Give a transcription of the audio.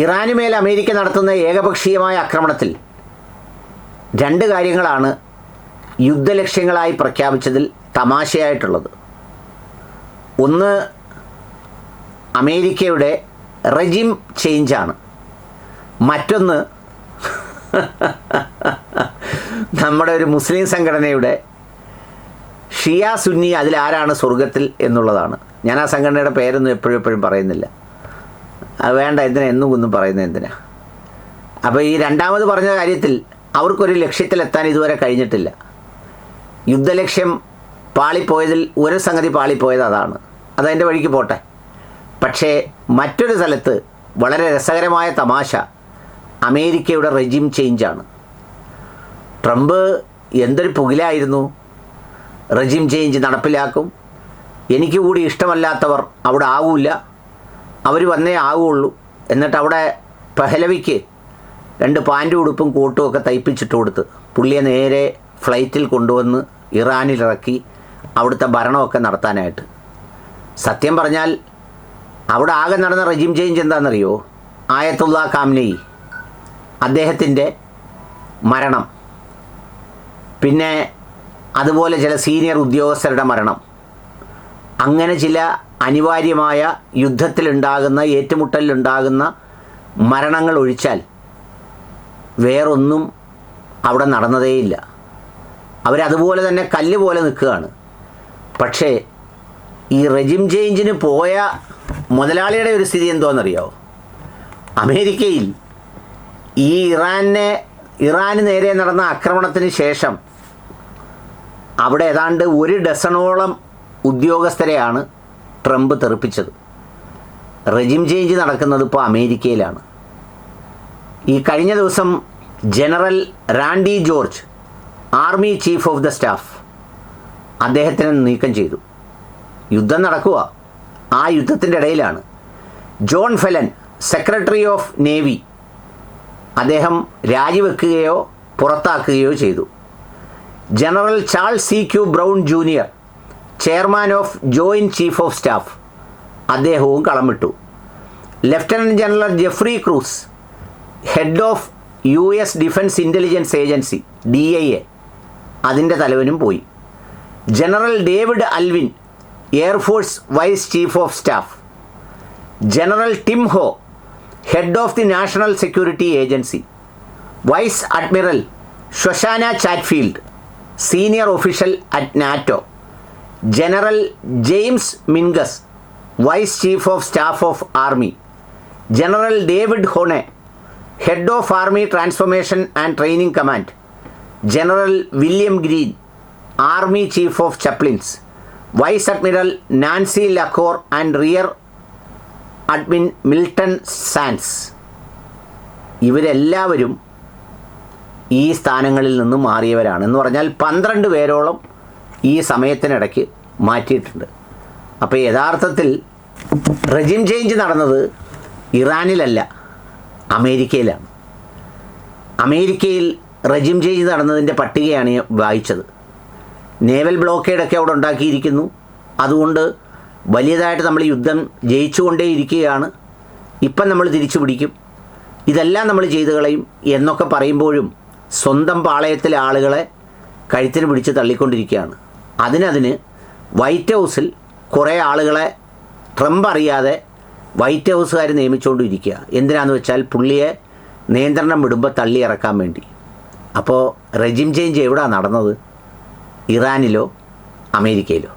ഇറാനുമേൽ America നടത്തുന്ന ഏകപക്ഷീയമായ ആക്രമണത്തിൽ രണ്ട് കാര്യങ്ങളാണ് യുദ്ധലക്ഷ്യങ്ങളായി പ്രഖ്യാപിച്ചതിൽ തമാശയായിട്ടുള്ളത്. ഒന്ന്, അമേരിക്കയുടെ റെജിം ചേഞ്ചാണ്. മറ്റൊന്ന് നമ്മുടെ ഒരു മുസ്ലിം സംഘടനയുടെ ഷിയ സുന്നി അതിലാരാണ് സ്വർഗത്തിൽ എന്നുള്ളതാണ്. ഞാൻ ആ സംഘടനയുടെ പേരൊന്നും എപ്പോഴും പറയുന്നില്ല. അത് വേണ്ട, ഒന്നും പറയുന്നത് എന്തിനാ. അപ്പോൾ ഈ രണ്ടാമത് പറഞ്ഞ കാര്യത്തിൽ അവർക്കൊരു ലക്ഷ്യത്തിലെത്താൻ ഇതുവരെ കഴിഞ്ഞിട്ടില്ല. യുദ്ധലക്ഷ്യം പാളിപ്പോയതിൽ ഒരു സംഗതി പാളിപ്പോയത് അതാണ്. അതതിൻ്റെ വഴിക്ക് പോട്ടെ. പക്ഷേ മറ്റൊരു സ്ഥലത്ത് വളരെ രസകരമായ തമാശ അമേരിക്കയുടെ റെജിം ചേഞ്ചാണ്. ട്രംപ് എന്തൊരു പുകിലായിരുന്നു. റെജിം ചേഞ്ച് നടപ്പിലാക്കും, എനിക്ക് കൂടി ഇഷ്ടമല്ലാത്തവർ അവിടെ ആവില്ല, അവർ വന്നേ ആവുള്ളൂ. എന്നിട്ട് അവിടെ പെഹലവിക്ക് 2 പാൻറ് ഉടുപ്പും കോട്ടും ഒക്കെ തയ്പ്പിച്ചിട്ട് കൊടുത്ത് പുള്ളിയെ നേരെ ഫ്ലൈറ്റിൽ കൊണ്ടുവന്ന് ഇറാനിലിറക്കി അവിടുത്തെ ഭരണമൊക്കെ നടത്താനായിട്ട്. സത്യം പറഞ്ഞാൽ അവിടെ ആകെ നടന്ന റെജിം ചേഞ്ച് എന്താണെന്നറിയോ? ആയത്തുള്ള ഖാംനെയി അദ്ദേഹത്തിൻ്റെ മരണം, പിന്നെ അതുപോലെ ചില സീനിയർ ഉദ്യോഗസ്ഥരുടെ മരണം, അങ്ങനെ ചില അനിവാര്യമായ യുദ്ധത്തിലുണ്ടാകുന്ന ഏറ്റുമുട്ടലിലുണ്ടാകുന്ന മരണങ്ങൾ ഒഴിച്ചാൽ വേറൊന്നും അവിടെ നടന്നതേയില്ല. അവരതുപോലെ തന്നെ കല്ല് പോലെ നിൽക്കുകയാണ്. പക്ഷേ ഈ റെജിം ചേഞ്ചിന് പോയ മുതലാളിയുടെ ഒരു സ്ഥിതി എന്തോന്നറിയോ? അമേരിക്കയിൽ ഈ ഇറാന് നേരെ നടന്ന ആക്രമണത്തിന് ശേഷം അവിടെ ഏതാണ്ട് 1 ഡസനോളം ഉദ്യോഗസ്ഥരെയാണ് ട്രംപ് തെറിപ്പിച്ചത്. റെജിം ചേഞ്ച് നടക്കുന്നത് ഇപ്പോൾ അമേരിക്കയിലാണ്. ഈ കഴിഞ്ഞ ദിവസം general Randy George, army chief of the staff, അദ്ദേഹത്തിനെ നീക്കം ചെയ്തു. യുദ്ധം നടക്കുക, ആ യുദ്ധത്തിൻ്റെ ഇടയിലാണ്. John Phelan, secretary of navy, അദ്ദേഹം രാജിവെക്കുകയോ പുറത്താക്കുകയോ ചെയ്തു. General Charles C. Q. Brown junior, chairman of joint chief of staff, അദ്ദേഹവും കളം വിട്ടു. Lieutenant general Jeffrey Kruse, head of US defence intelligence agency DIA, അതിൻ്റെ തലവനും പോയി. General David Alvin, air force vice chief of staff. General Tim Haugh, head of the national security agency. Vice admiral Shoshana Chatfield, senior official at NATO. General James Mingus, vice chief of staff of army. General David Hodne, head of army transformation and training command. General William Green, army chief of chaplains. Vice admiral Nancy Lacore and rear admin Milton Sands. ഇവരെല്ലാവരും ഈ സ്ഥാനങ്ങളിൽ നിന്ന് മാറിയവരാണ്. എന്ന് പറഞ്ഞാൽ 12 പേരോളം ഈ സമയത്തിനിടയ്ക്ക് മാറ്റിയിട്ടുണ്ട്. അപ്പോൾ യഥാർത്ഥത്തിൽ റെജിം ചേഞ്ച് നടന്നത് ഇറാനിലല്ല, അമേരിക്കയിലാണ്. അമേരിക്കയിൽ റെജിം ചേഞ്ച് നടന്നതിൻ്റെ പട്ടികയാണ് ഞാൻ വായിച്ചത്. നേവൽ ബ്ലോക്കേഡൊക്കെ അവിടെ ഉണ്ടാക്കിയിരിക്കുന്നു. അതുകൊണ്ട് വലിയതായിട്ട് നമ്മൾ യുദ്ധം ജയിച്ചുകൊണ്ടേയിരിക്കുകയാണ്. ഇപ്പം നമ്മൾ തിരിച്ചു പിടിക്കും, ഇതെല്ലാം നമ്മൾ ചെയ്തു കളയും എന്നൊക്കെ പറയുമ്പോഴും സ്വന്തം പാളയത്തിലെ ആളുകളെ കഴുത്തിന് പിടിച്ച് തള്ളിക്കൊണ്ടിരിക്കുകയാണ്. അതിന് വൈറ്റ് ഹൗസിൽ കുറേ ആളുകളെ ട്രംപ് അറിയാതെ വൈറ്റ് ഹൗസുകാർ നിയമിച്ചുകൊണ്ടിരിക്കുക. എന്തിനാന്ന് വെച്ചാൽ പുള്ളിയെ നിയന്ത്രണം വിടുമ്പോൾ തള്ളി ഇറക്കാൻ വേണ്ടി. അപ്പോൾ റെജിം ചേഞ്ച് എവിടെയാണ് നടന്നത്? ഇറാനിലോ അമേരിക്കയിലോ?